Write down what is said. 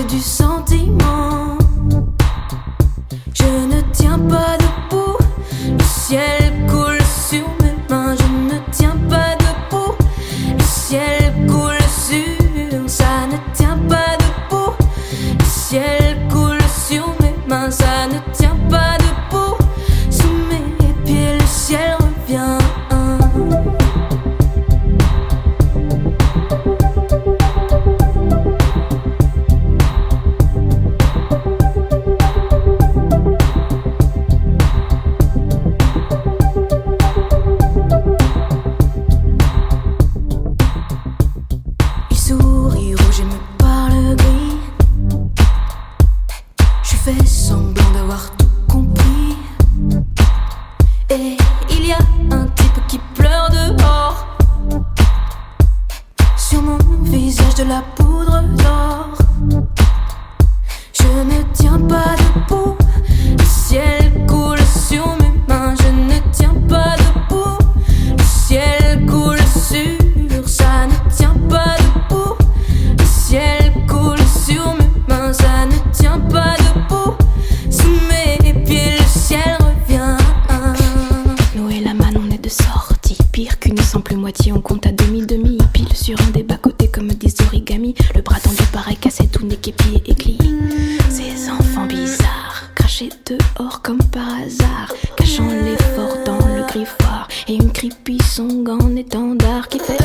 c'est du sentiment. Je ne tiens pas debout, le ciel coule sur mes mains. Je ne tiens pas debout, le ciel coule sur. Ça ne tient pas debout, le ciel coule sur mes mains. Ça ne tient pas debout, sous mes pieds le ciel revient. Souris rouge et me parle gris. Je fais semblant d'avoir tout compris. Et il y a un type qui pleure dehors. Sur mon visage de la poudre d'or. Je ne tiens pas debout, le ciel coule sur mes mains. Je ne tiens pas debout, le ciel coule sur. Ça ne tient pas debout, le ciel coule sur mes mains. Ça ne tient pas debout, sous mes pieds le ciel revient. Nous et la manne on est de sortie. Pire qu'une simple moitié, on compte à demi-demi. Pile sur un des bas-côtés comme des origamis. Le bras tendu pareil cassé, tout nez pieds éclis. Ces enfants bizarres, crachés dehors comme par hasard, cachant l'effort dans le griffoir. Et une creepy song en étendard qui fait